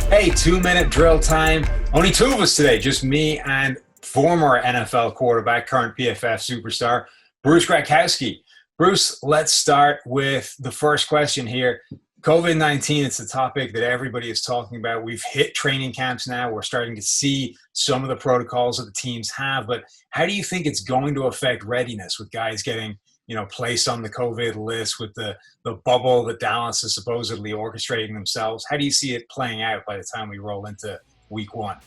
Hey, 2-minute drill time. Only two of us today, just me and former NFL quarterback, current PFF superstar, Bruce Gradkowski. Bruce, let's start with the first question here. COVID-19, it's a topic that everybody is talking about. We've hit training camps now. We're starting to see some of the protocols that the teams have, but how do you think it's going to affect readiness with guys getting placed on the COVID list with the bubble that Dallas is supposedly orchestrating themselves? How do you see it playing out by the time we roll into week one?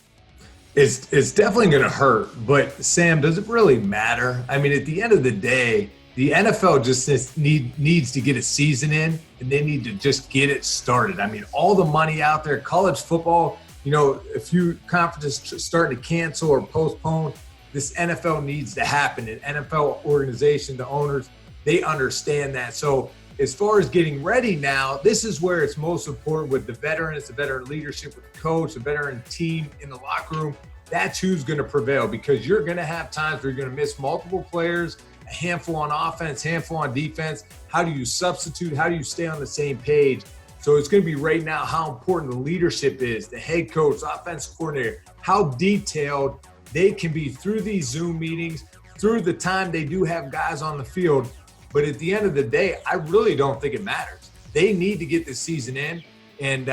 It's definitely going to hurt, but Sam, does it really matter? I mean, at the end of the day, the NFL just needs to get a season in, and they need to just get it started. I mean, all the money out there, college football, a few conferences starting to cancel or postpone. This NFL needs to happen. An NFL organization, the owners, they understand that. So as far as getting ready now, this is where it's most important with the veterans, the veteran leadership, with the coach, the veteran team in the locker room. That's who's going to prevail, because you're going to have times where you're going to miss multiple players, a handful on offense, handful on defense. How do you substitute? How do you stay on the same page? So it's going to be right now how important the leadership is, the head coach, offensive coordinator, how detailed they can be through these Zoom meetings, through the time they do have guys on the field. But at the end of the day, I really don't think it matters. They need to get this season in, and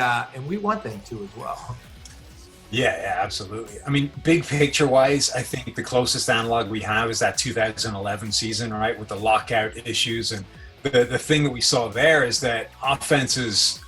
we want them to as well. Yeah, absolutely. I mean, big picture wise, I think the closest analog we have is that 2011 season, right, with the lockout issues. And the thing that we saw there is that offenses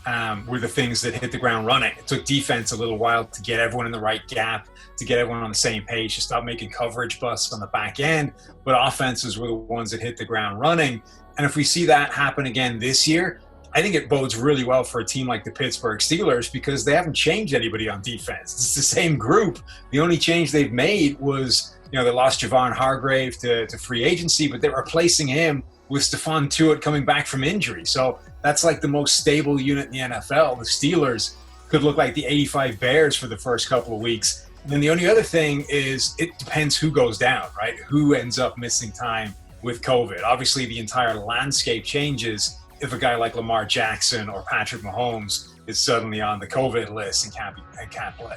were the things that hit the ground running. It took defense a little while to get everyone in the right gap, to get everyone on the same page, to stop making coverage busts on the back end. But offenses were the ones that hit the ground running. And if we see that happen again this year, I think it bodes really well for a team like the Pittsburgh Steelers, because they haven't changed anybody on defense. It's the same group. The only change they've made was, they lost Javon Hargrave to free agency, but they're replacing him with Stephon Tuitt coming back from injury. So that's like the most stable unit in the NFL. The Steelers could look like the 85 Bears for the first couple of weeks. And then the only other thing is it depends who goes down, right? Who ends up missing time with COVID. Obviously, the entire landscape changes if a guy like Lamar Jackson or Patrick Mahomes is suddenly on the COVID list and can't play.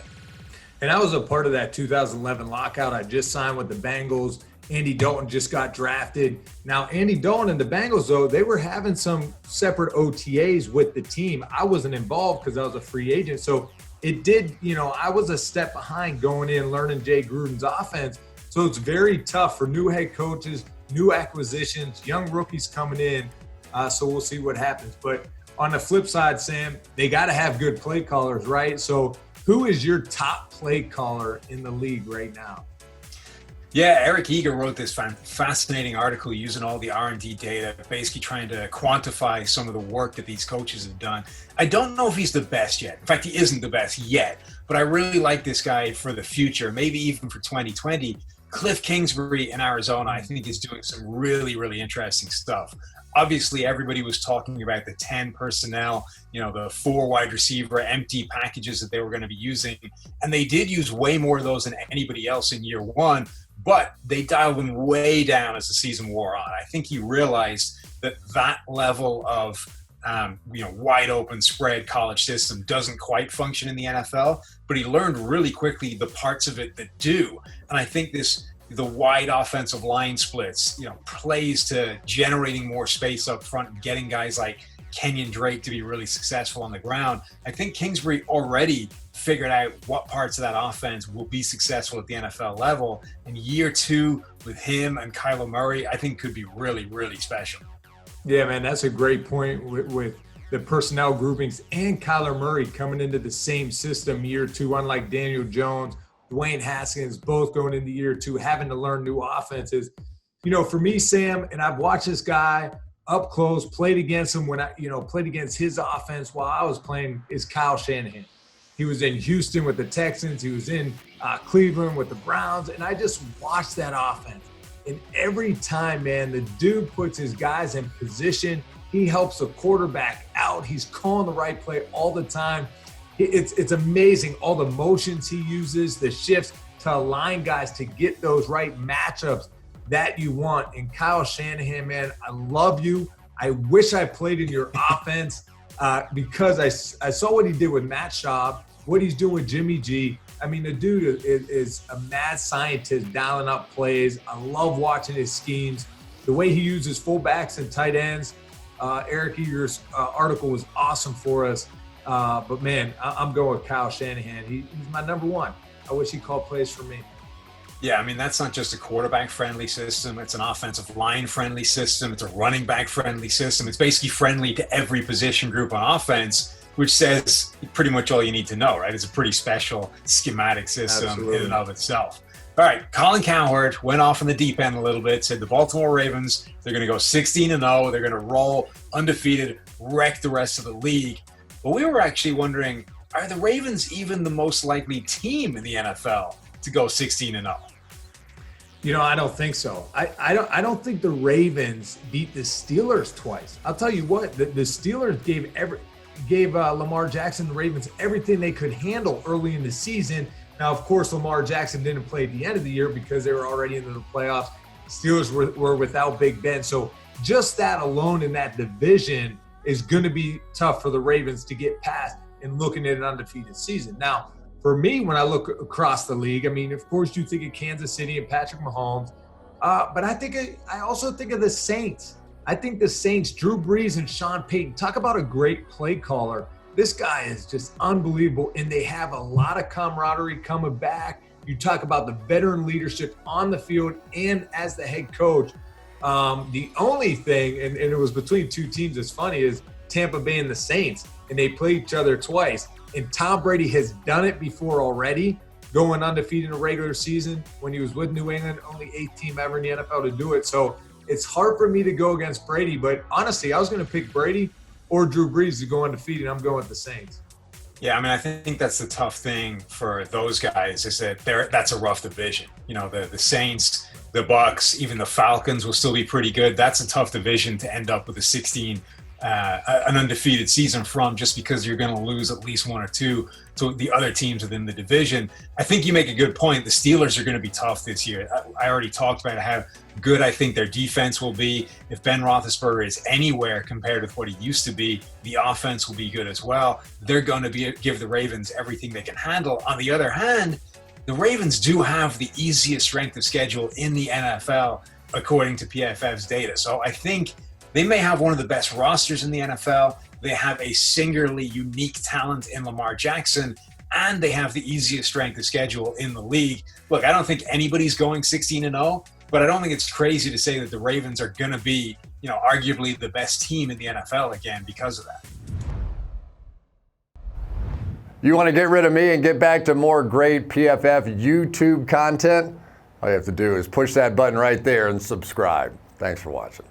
And I was a part of that 2011 lockout. I just signed with the Bengals. Andy Dalton just got drafted. Now, Andy Dalton and the Bengals, though, they were having some separate OTAs with the team. I wasn't involved because I was a free agent. So it did, I was a step behind going in, learning Jay Gruden's offense. So it's very tough for new head coaches, new acquisitions, young rookies coming in. So we'll see what happens. But on the flip side, Sam, they got to have good play callers, right? So who is your top play caller in the league right now? Yeah, Eric Eager wrote this fascinating article using all the R&D data, basically trying to quantify some of the work that these coaches have done. I don't know if he's the best yet. In fact, he isn't the best yet, but I really like this guy for the future, maybe even for 2020. Cliff Kingsbury in Arizona, I think, is doing some really, really interesting stuff. Obviously, everybody was talking about the 10 personnel, the 4 wide receiver empty packages that they were going to be using. And they did use way more of those than anybody else in year one, but they dialed them way down as the season wore on. I think he realized that level of wide open spread college system doesn't quite function in the NFL, but he learned really quickly the parts of it that do. And I think the wide offensive line splits, plays to generating more space up front and getting guys like Kenyon Drake to be really successful on the ground. I think Kingsbury already figured out what parts of that offense will be successful at the NFL level. And year 2 with him and Kyler Murray, I think could be really, really special. Yeah, man, that's a great point with the personnel groupings and Kyler Murray coming into the same system year 2, unlike Daniel Jones, Dwayne Haskins, both going into year 2, having to learn new offenses. For me, Sam, and I've watched this guy up close, played against him when played against his offense while I was playing, is Kyle Shanahan. He was in Houston with the Texans. He was in Cleveland with the Browns. And I just watched that offense. And every time, man, the dude puts his guys in position. He helps the quarterback out. He's calling the right play all the time. It's amazing all the motions he uses, the shifts to align guys to get those right matchups that you want. And Kyle Shanahan, man, I love you. I wish I played in your offense because I saw what he did with Matt Schaub, what he's doing with Jimmy G. I mean, the dude is a mad scientist dialing up plays. I love watching his schemes. The way he uses fullbacks and tight ends. Eric Eager's article was awesome for us. But, man, I'm going with Kyle Shanahan. He's my number one. I wish he called plays for me. Yeah, I mean, that's not just a quarterback-friendly system. It's an offensive line-friendly system. It's a running back-friendly system. It's basically friendly to every position group on offense, which says pretty much all you need to know, right? It's a pretty special schematic system Absolutely. in and of itself. All right, Colin Cowherd went off in the deep end a little bit, said the Baltimore Ravens, they're going to go 16-0. They're going to roll undefeated, wreck the rest of the league. But we were actually wondering, are the Ravens even the most likely team in the NFL to go 16-0? You know, I don't think so. I don't think the Ravens beat the Steelers twice. I'll tell you what, the Steelers gave Lamar Jackson, the Ravens, everything they could handle early in the season. Now, of course, Lamar Jackson didn't play at the end of the year because they were already into the playoffs. Steelers were without Big Ben. So just that alone in that division is going to be tough for the Ravens to get past and looking at an undefeated season. Now, for me, when I look across the league, I mean, of course, you think of Kansas City and Patrick Mahomes, but I also think of the Saints. I think the Saints, Drew Brees and Sean Payton, talk about a great play caller. This guy is just unbelievable, and they have a lot of camaraderie coming back. You talk about the veteran leadership on the field and as the head coach. The only thing, and it was between two teams that's funny, is Tampa Bay and the Saints, and they play each other twice. And Tom Brady has done it before already, going undefeated in a regular season when he was with New England, only 8th team ever in the NFL to do it. So it's hard for me to go against Brady, but honestly, I was going to pick Brady or Drew Brees to go undefeated. I'm going with the Saints. Yeah, I mean, I think that's the tough thing for those guys is that that's a rough division. You know, the Saints, the Bucks, even the Falcons will still be pretty good. That's a tough division to end up with an undefeated season from, just because you're going to lose at least one or two to the other teams within the division. I think you make a good point. The Steelers are going to be tough this year. I already talked about how good I think their defense will be. If Ben Roethlisberger is anywhere compared with what he used to be, the offense will be good as well. They're going to give the Ravens everything they can handle. On the other hand, the Ravens do have the easiest strength of schedule in the NFL, according to PFF's data. So I think they may have one of the best rosters in the NFL. They have a singularly unique talent in Lamar Jackson, and they have the easiest strength of schedule in the league. Look, I don't think anybody's going 16-0, but I don't think it's crazy to say that the Ravens are going to be, arguably the best team in the NFL again because of that. You want to get rid of me and get back to more great PFF YouTube content? All you have to do is push that button right there and subscribe. Thanks for watching.